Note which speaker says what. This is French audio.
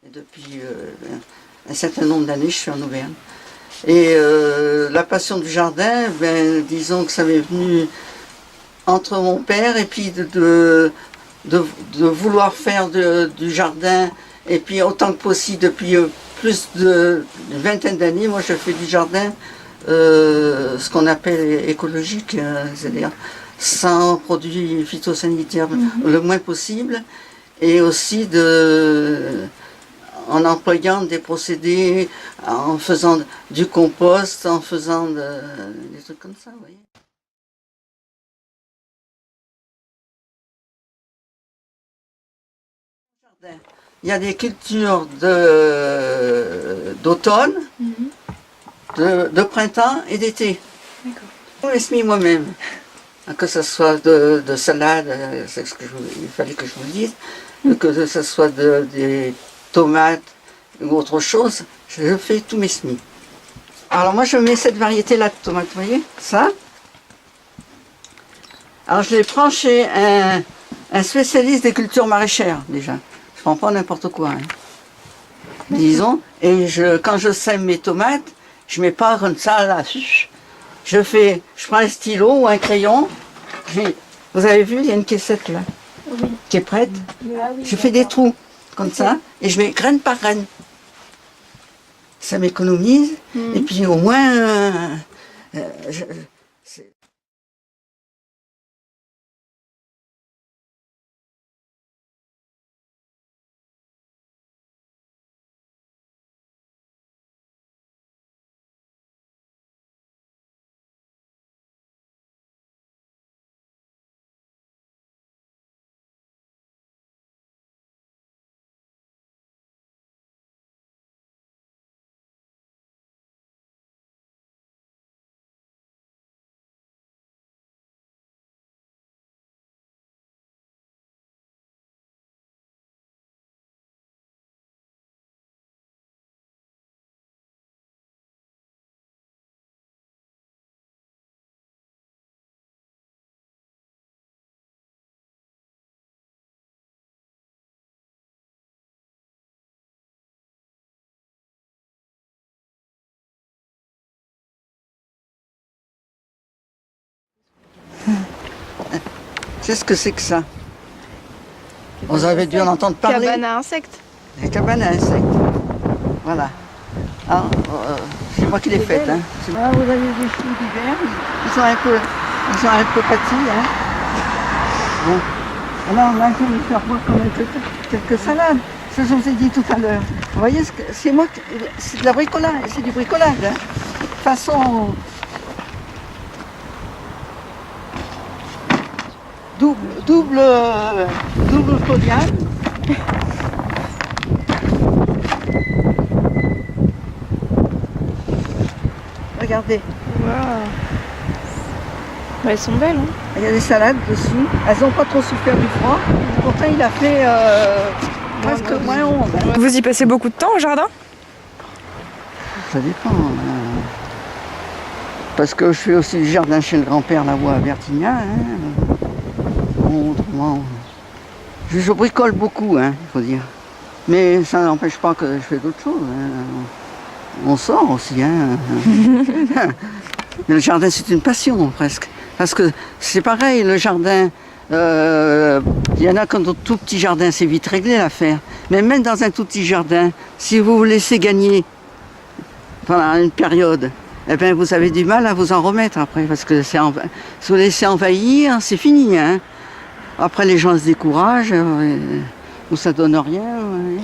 Speaker 1: Depuis un certain nombre d'années, je suis en Auvergne. Et la passion du jardin, disons que ça m'est venu entre mon père et puis de vouloir faire du jardin. Et puis autant que possible, depuis plus d'une vingtaine d'années, moi je fais du jardin, ce qu'on appelle écologique, c'est-à-dire sans produits phytosanitaires le moins possible. Et aussi en employant des procédés, en faisant du compost, en faisant des trucs comme ça, vous voyez. Il y a des cultures d'automne, de printemps et d'été. Je l'ai mis moi-même, que ce soit de salade, c'est ce que il fallait que je vous le dise, que ce soit des tomates ou autre chose, je fais tous mes semis. Alors moi je mets cette variété-là de tomates, vous voyez, ça. Alors je les prends chez un spécialiste des cultures maraîchères déjà. Je prends pas n'importe quoi, hein. Disons, et quand je sème mes tomates, je mets pas comme ça là. Je prends un stylo ou un crayon. Vous avez vu, il y a une caissette là, qui est prête. Je fais des trous comme ça et je mets graine par graine. Ça m'économise et puis au moins c'est ce que c'est que ça. Vous avez dû en entendre parler.
Speaker 2: Cabane à insectes.
Speaker 1: Les cabanes à insectes. Voilà. C'est moi qui l'ai faite. Hein. Ah, vous avez des choux d'hiver. Ils sont un peu pâtis. Hein. Bon. Alors là, je vais vous faire voir quand même quelques salades. Ça, je vous ai dit tout à l'heure. Vous voyez, c'est moi, c'est de la bricolage, c'est du bricolage. Hein. Façon double podium. Regardez.
Speaker 2: Wow. Elles sont belles, hein.
Speaker 1: Il y a des salades dessus. Elles n'ont pas trop souffert du froid. Pourtant, il a fait presque moins 11. Hein.
Speaker 2: Vous y passez beaucoup de temps au jardin?
Speaker 1: Ça dépend. Parce que je fais aussi le jardin chez le grand-père là-haut à Bertignac. Hein. Autrement, je bricole beaucoup, hein, il faut dire. Mais ça n'empêche pas que je fais d'autres choses. Hein. On sort aussi. Hein. Le jardin, c'est une passion presque. Parce que c'est pareil, le jardin, il y en a quand dans tout petit jardin, c'est vite réglé l'affaire. Mais même dans un tout petit jardin, si vous vous laissez gagner pendant une période, eh bien, vous avez du mal à vous en remettre après. Parce que si vous vous laissez envahir, c'est fini. Hein. Après, les gens se découragent, ou ça donne rien. Ouais.